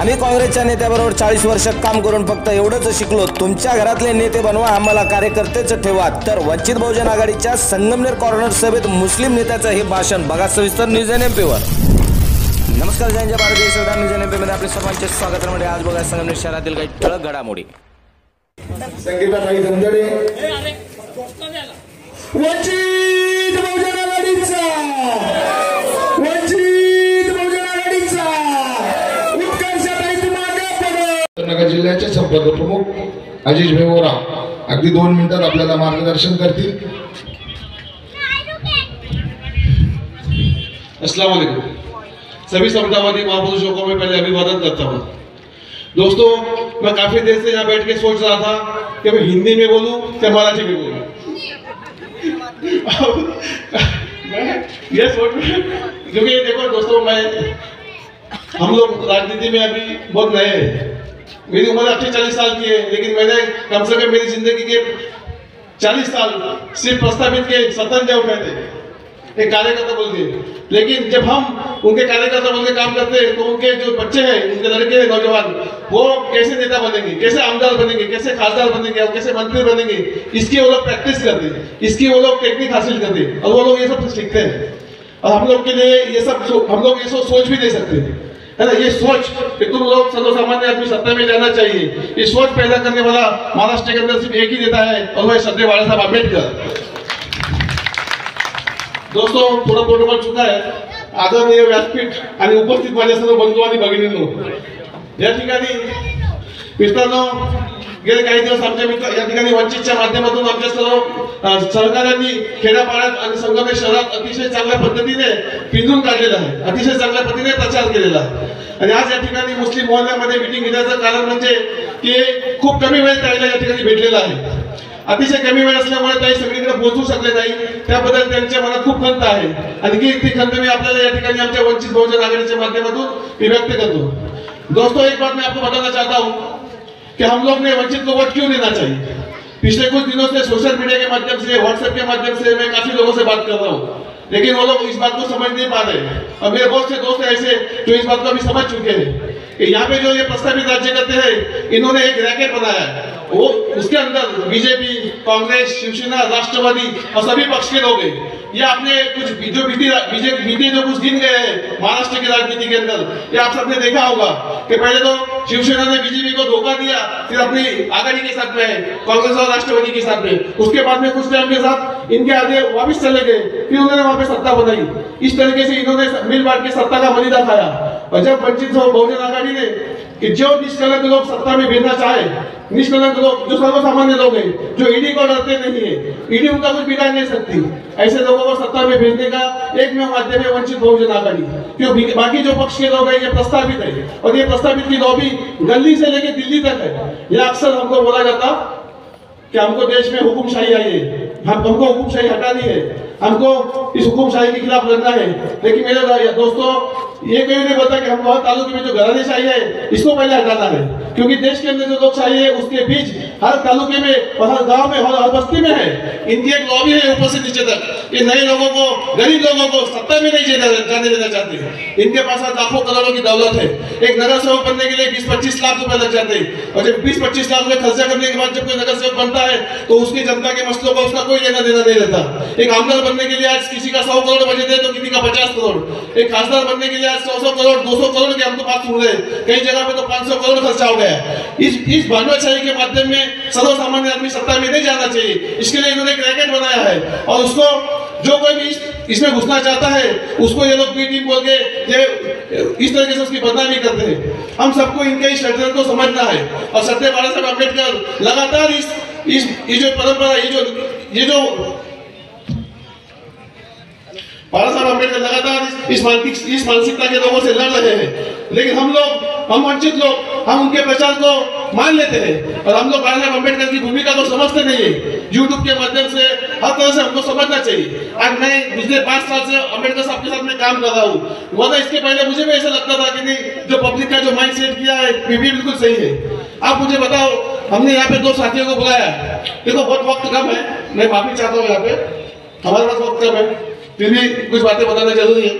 आम्ही काँग्रेसच्या नेत्याबरोबर 40 वर्ष काम करून फक्त एवढंच शिकलो, तुमच्या घरातले नेते बनवा, आम्हाला कार्यकर्तेच ठेवा. तर वंचित बहुजन आघाडीच्या संगमनेर कॉर्नर सभेत मुस्लिम नेत्याचं हे भाषण बघा सविस्तर न्यूज एनएमपीवर. नमस्कार, जय जय भारत, जय श्रीराम. न्यूज एनएमपीमध्ये आपले सर्वांचे स्वागत. मध्ये आज बघा संगमनेर शहरातील काही ठळक घडामोडी. संगीताताई धनजडे वंचित बहुजन आघाडीचा नगर जिल्ह्याचे संपर्क प्रमुख आजीज भाई वोरा अगदी 2 मिनिटात आपल्याला मार्गदर्शन करतील. अस्सलाम वालेकुम. सभी समतावादी महापुरुषों को मैं पहले अभिवादन करता हूँ. दोस्तों, मैं काफी देर से यहाँ बैठ के सोच रहा था कि मैं हिंदी में बोलूं या मराठी में बोलूं. ये सोच, क्योंकि देखो दोस्तों, हम लोग राजनीति में अभी बहुत नए हैं. मेरी उम्र 40 साल की है, लेकिन मैंने कम से कम मेरी जिंदगी के 40 साल सिर्फ प्रस्तावित के सतंजा उठाए थे, एक कार्यकर्ता बोल के. लेकिन जब हम उनके कार्यकर्ता बोल के काम करते हैं तो उनके जो बच्चे हैं, उनके लड़के हैं, नौजवान, वो कैसे नेता बनेंगे, कैसे आमदार बनेंगे, कैसे खासदार बनेंगे और कैसे मंत्री बनेंगे, इसकी वो लोग प्रैक्टिस करते हैं, इसकी वो लोग टेक्निक हासिल करते हैं और वो लोग ये सब सीखते हैं. और हम लोग के लिए ये सब हम लोग ये सोच भी दे सकते हैं, है ना. ये सोच कि तुम लोग सर्वसामान्य आदमी सत्ता में जाना चाहिए, ये सोच पैदा करने वाला महाराष्ट्र के अंदर सिर्फ एक ही नेता है और वह श्रद्धेय बाळा साहेब आंबेडकर. दोस्तों, थोडा प्रोटोकॉल चुका है. आदरणीय व्यासपीठ आणि उपस्थित माझ्या सर्व बंधू आणि भगिनींनो, या ठिकाणी मित्रांनो, गेले काही दिवस आमच्या मित्र या ठिकाणी वंचितच्या माध्यमातून आमच्या सर्व सहकाऱ्यांनी खेड्यापाड्यात आणि संगमनेर शहरात अतिशय चांगल्या पद्धतीने पिंजून काढलेला आहे, अतिशय चांगल्या पद्धतीने प्रचार केलेला आहे. आणि आज या ठिकाणी मुस्लिम मोहल्ल्यामध्ये मीटिंग घेण्याचं कारण म्हणजे की खूप कमी वेळ त्याला या ठिकाणी भेटलेला आहे. अतिशय कमी वेळ असल्यामुळे काही सगळीकडे पोहोचू शकले नाही, त्याबद्दल त्यांच्या मनात खूप खंत आहे. आणि ती खंत मी आपल्याला या ठिकाणी आमच्या वंचित बहुजन आघाडीच्या माध्यमातून मी व्यक्त करतो. दोस्तों, एक बात मैं आपको बताना चाहता हूँ कि हम लोग ने वंचित को वोट क्यों देना चाहिए. पिछले कुछ दिनों से सोशल मीडिया के माध्यम से, व्हाट्सएप के माध्यम से मैं काफी लोगों से बात कर रहा हूँ, लेकिन वो लोग इस बात को समझ नहीं पा रहे. और मेरे बहुत से दोस्त ऐसे जो इस बात को अभी समझ चुके हैं कि यहाँ पे जो ये प्रस्तावित राज्य करते हैं, इन्होंने एक रैकेट बनाया है. वो उसके अंदर बीजेपी, कांग्रेस, शिवसेना, राष्ट्रवादी और सभी पक्ष के लोग हैं. ये आपने कुछ जो बीते जो कुछ दिन गए हैं महाराष्ट्र की राजनीति के अंदर, ये आप सबने देखा होगा कि पहले तो शिवसेना ने बीजेपी को धोखा दिया, फिर अपनी आघाड़ी के साथ में है, कांग्रेस और राष्ट्रवादी के साथ में. उसके बाद में कुछ टाइम के साथ इनके आगे वापिस चले गए, फिर उन्होंने वहां पे सत्ता बनाई. इस तरीके से इन्होंने मिल बांट के सत्ता का मलिदा खाया. और जब वंचित बहुजन आघाड़ी ने कि जो निष्कलंक लोग सत्ता में भेजना चाहे, निष्कलंक लोग जो सर्वसामान्य लोग हैं, जो ईडी को डरते नहीं है, ईडी उनका कुछ बिगाड़ नहीं सकती, ऐसे लोगों को सत्ता में भेजने का एकमेव माध्यम है वंचित बहुजन आघाड़ी. क्योंकि बाकी जो पक्ष के लोग हैं ये प्रस्तावित है, और ये प्रस्तावित की लॉबी गली से लेकर दिल्ली तक है. यह अक्सर हमको बोला जाता कि हमको देश में हुकुमशाही आई है, हमको हुकुमशाही हटानी है, हमको इस हुकुमशाही के खिलाफ लड़ना है. लेकिन मेरे दोस्तों, ये कोई नहीं बोलता कि हमको हर तालुके में जो घरानेशाही है इसको पहले हटाना है. क्योंकि देश के अंदर जो लोकशाही है उसके बीच हर तालुके में और हर गांव में हर बस्ती में है. इनकी एक लॉबी है ऊपर से नीचे तक. ये नए लोगों को, गरीब लोगों को सत्ता में नहीं जाने देना चाहते. इनके पास लाखों करोड़ों की दौलत है. एक नगर सेवक बनने के लिए 20-25 लाख रुपए लग जाते हैं, और जब 20-25 लाख रुपए खर्चा करने के बाद जब कोई नगर सेवक बनता है तो उसकी जनता के मसलों का उसका कोई लेना देना नहीं रहता. एक आमदार बनने के लिए आज किसी का 100 करोड़ बजट है तो किसी का 50 करोड़. एक खासदार बनने के लिए आज 100 करोड़ 200 करोड़ के हम तो बात सुन रहे हैं, कई जगह पे तो 500 करोड़ खर्चा हो गया. इस भानुशाही के माध्यम में सर्वसामान्य आदमी सत्ता में नहीं जाना चाहिए. इसके लिए इन्होंने एक रैकेट बनाया है, और उसको जो कोई भी इसमें घुसना चाहता है उसको ये लोग बी टीम बोल के इस तरीके से उसकी बदनामी करते हैं. हम सबको इनके इस षड्यंत्र को समझना है. और श्रद्धेय बाळा साहेब आंबेडकर लगातार इस जो परंपरा, ये जो बाळा साहेब आंबेडकर लगातार इस मानसिकता के लोगों से लड़ रहे हैं. लेकिन हम वंचित लोग, हम उनके प्रचार को मान लेते हैं, और हम लोग बाळा साहेब आंबेडकर की भूमिका को समझते नहीं है. यूट्यूब के माध्यम से हर तरह से हमको समझना चाहिए. आज मैं पिछले 5 साल से अम्बेडकर साहब के साथ में काम कर रहा हूँ. वरना इसके पहले मुझे भी ऐसा लगता था कि नहीं, जो पब्लिक का जो माइंड सेट किया है ये बिल्कुल सही है. आप मुझे बताओ, हमने यहाँ पे 2 साथियों को बुलाया. देखो, बहुत वक्त कम है, मैं माफी चाहता हूँ, यहाँ पे हमारे पास वक्त कम है, फिर भी कुछ बातें बताना जरूरी है.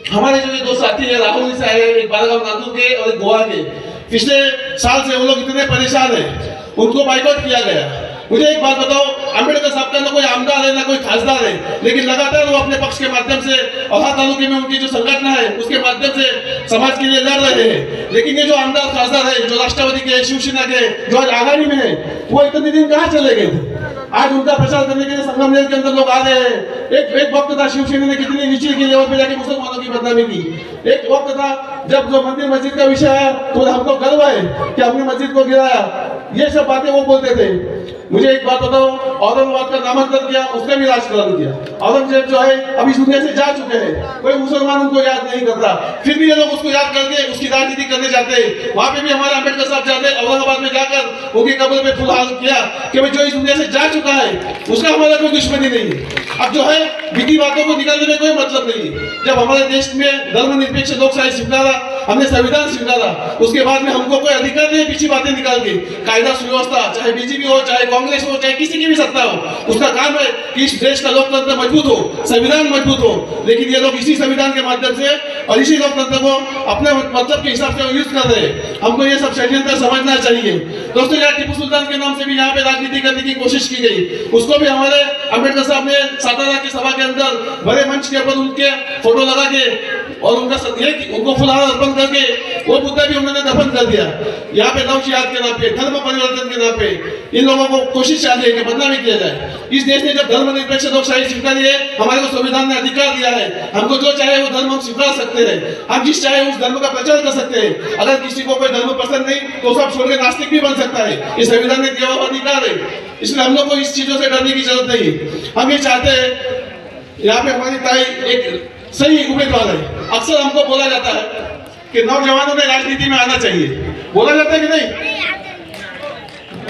हमारे जो दो साथी है, राहुल से आए, एक बालागांव नांदूर के और एक गोवा के, पिछले साल से वो लोग इतने परेशान है, उनको बाइकआउट किया गया। मुझे एक बात बताओ, अम्बेडकर साहब का ना कोई आमदार है ना कोई खासदार है, लेकिन लगातार वो अपने पक्ष के माध्यम से औहा तालुके में उनकी जो संगठन है उसके माध्यम से समाज के लिए लड़ रहे हैं। लेकिन ये जो आमदार खासदार है, जो राष्ट्रवादी के, शिवसेना के, जो आज आघाड़ी में है, वो इतने दिन कहाँ चले गए थे? आज उनका प्रचार करने के लिए संगमनेर के अंदर लोग आ रहे हैं। एक वक्त था शिवसेना ने कितनी नीचे के लेवल पे जाके मुसलमानों की बदनामी की। एक वक्त था जब जो मंदिर मस्जिद का विषय है तो हमको गर्व है कि हमने मस्जिद को गिराया, ये सब बातें वो बोलते थे। मुझे एक बात बताओ, औरंगाबाद का नामांकन किया, उसका भी राजकारण किया। औरंगजेब जो है अभी इस दुनिया से जा चुके हैं, कोई मुसलमान उनको याद नहीं करता, फिर भी ये लोग उसको याद करके उसकी राजनीति करने जाते हैं। वहां पे भी हमारे अम्बेडकर साहब जाते हैं, औरंगाबाद में जाकर उनकी कब्र पे फुलहार किया कि भाई जो इस दुनिया से जा चुका है उसका हमारा कोई दुश्मनी नहीं है। अब जो है बीती बातों को निकालने में कोई मतलब नहीं है। जब हमारे देश में धर्मनिरपेक्ष लोकशाही स्वीकारा, हमने संविधान स्वीकारा, उसके बाद में हमको कोई अधिकार नहीं पीछे बातें निकाल के। कायदा सुव्यवस्था, चाहे बीजेपी हो, चाहे कांग्रेस हो, चाहे किसी की भी सत्ता हो, उसका काम है कि इस देश का लोकतंत्र मजबूत हो, संविधान मजबूत हो। लेकिन ये लोग इसी संविधान के माध्यम से और इसी लोकतंत्र को अपने मतलब के हिसाब से यूज कर रहे हैं। हमको ये सब षड्यंत्र समझना चाहिए। दोस्तों, यार टिप्पू सुल्तान के नाम से भी यहाँ पे राजनीति करने की कोशिश की गई, उसको भी हमारे अम्बेडकर साहब ने सातारा की सभा के अंदर बड़े मंच के ऊपर उनके फोटो लगा के और उनको फुलहार अर्पण करके वो मुद्दा भी उन्होंने दफन कर दिया। यहाँ पे नवशियात के नाम पे, धर्म परिवर्तन के नाम पे इन लोगों को कोशिश चाहती है कि बदनामी किया जाए। इस देश ने जब धर्मनिरपेक्ष लोकशाही स्वीकारी है, हमारे को संविधान ने अधिकार दिया है, हमको जो चाहे वो धर्म हम स्वीकार सकते हैं, हम जिस चाहे उस धर्म का प्रचार कर सकते हैं। अगर किसी को कोई धर्म पसंद नहीं तो सब छोड़ के नास्तिक भी बन सकता है, ये संविधान ने दिया हुआ अधिकार है। इसलिए हम लोग को इस चीजों से डरने की जरूरत नहीं। हम ये चाहते हैं, यहाँ पे हमारी ताई एक सही उम्मीदवार है। अक्सर हमको बोला जाता है कि नौजवानों ने राजनीति में आना चाहिए, बोला जाता है कि नहीं?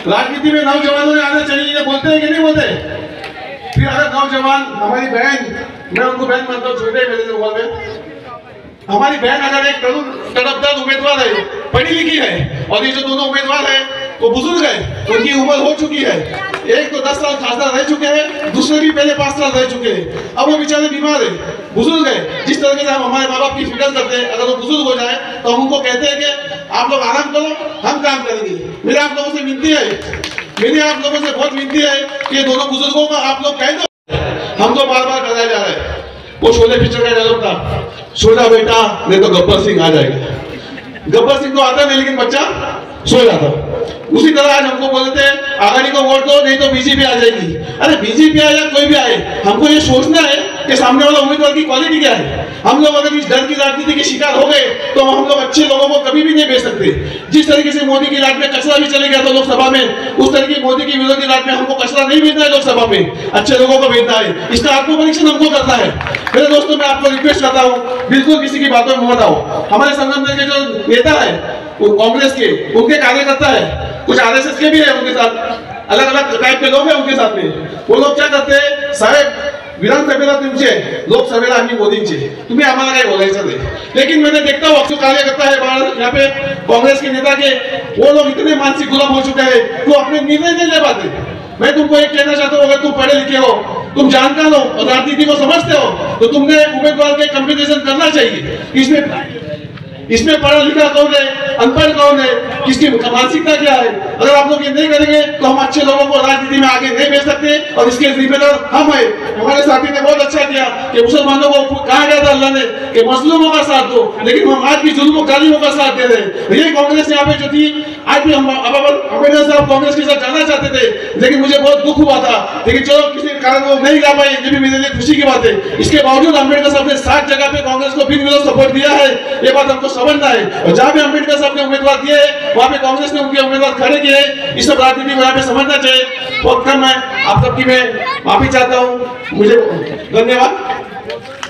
राजनीति में नौजवानों ने आना चाहिए, ये बोलते हैं कि नहीं बोलते? फिर अगर नौजवान, हमारी बहन, मैं उनको बहन मानता हूँ, छोटे मेरे उम्र में, हमारी बहन अगर एक तड़पदार उम्मीदवार है, पढ़ी लिखी है, और ये जो दोनों उम्मीदवार है वो बुजुर्ग है, उनकी उम्र हो चुकी है, एक तो 10 साल खासदार रह चुके हैं, दूसरे भी पहले 5 साल रह चुके हैं, अब वो बेचारे बीमार है, बुजुर्ग है। जिस तरीके से हम हमारे माँ बाप की फिक्र करते हैं, अगर वो बुजुर्ग हो जाए तो हम उनको कहते हैं कि आप लोग आराम करो, हम काम करेंगे। मेरी आप लोगों से विनती है, मेरी आप लोगों से बहुत विनती है कि दोनों बुजुर्गों को आप लोग कह दो। हमको बार बार कराया जा रहा है, वो शोले पिक्चर का डायलॉग था, सो जा बेटा नहीं तो गब्बर सिंह आ जाएगा। गब्बर सिंह तो आता नहीं, लेकिन बच्चा सो जाता। उसी तरह आज हमको बोलते हैं आघाड़ी को वोट दो नहीं तो बीजेपी आ जाएगी। अरे बीजेपी आए या कोई भी आए, हमको ये सोचना है कि सामने वाला उम्मीदवार की क्वालिटी क्या है। हम लोग अगर इस डर की राजनीति के शिकार हो गए तो हम लोग अच्छे लोगों को कभी भी नहीं भेज सकते। जिस तरीके से मोदी की राज में कचरा भी चले गया था लोकसभा में, उस तरीके मोदी की विरोधी राज में हमको कचरा नहीं भेजना है लोकसभा में, अच्छे लोगों को भेजना है। इसका आत्मपरीक्षण हमको करना है। मेरे दोस्तों, मैं आपको रिक्वेस्ट करता हूँ, बिल्कुल किसी की बातों में मत आओ। हमारे संगठन के जो नेता है वो कांग्रेस के, उनके कार्यकर्ता है, कुछ आरएसएस के भी है उनके साथ, अलग अलग टाइप के लोग हैं उनके साथ में। वो लोग क्या करते हैं, साहेब विधानसभेला तुमचे, लोकसभेला आम्ही मोदींचे, तुम्ही आम्हाला काही बोलायचं नाही। लेकिन मैंने देखता हूँ जो कार्यकर्ता है बाहर यहाँ पे कांग्रेस के नेता के, वो लोग इतने मानसिक गुलाम हो चुके हैं, तो अपने निर्णय नहीं ले पाते। मैं तुमको एक कहना चाहता हूँ, अगर तुम पढ़े लिखे हो, तुम जानकार हो और राजनीति को समझते हो, तो तुमने उम्मीदवार के कंपटीशन करना चाहिए। इसमें पढ़ा लिखा कौन है, अनपढ़ कौन है, किसकी मानसिकता क्या है। अगर आप लोग ये नहीं करेंगे तो हम अच्छे लोगों को राजनीति में आगे नहीं भेज सकते, और इसके जिम्मेदार हम है। हमारे साथी ने बहुत अच्छा किया कि मुसलमानों को कहा गया था अल्लाह ने कि मजलूमों का साथ दो, लेकिन हम आज भी जुल्म जालिमों का साथ दे रहे हैं। ये कांग्रेस यहाँ पे जो थी, आज भी हम अम्बेडकर साहब कांग्रेस के साथ जाना चाहते थे, लेकिन मुझे बहुत दुख हुआ था, लेकिन चलो किसी कारण वो नहीं जा पाए, ये भी मेरे लिए खुशी की बात है। इसके बावजूद अम्बेडकर साहब ने 7 जगह पे कांग्रेस को बिन विरोध सपोर्ट दिया है, ये बात हमको समझना है। और जहां भी अम्बेडकर साहब ने उम्मीदवार दिए वहां पे कांग्रेस ने उनके उम्मीदवार खड़े किए। इस सब राजनीति को यहाँ पे समझना चाहिए। बहुत कम है, आप सबकी मैं माफी चाहता हूँ। मुझे धन्यवाद।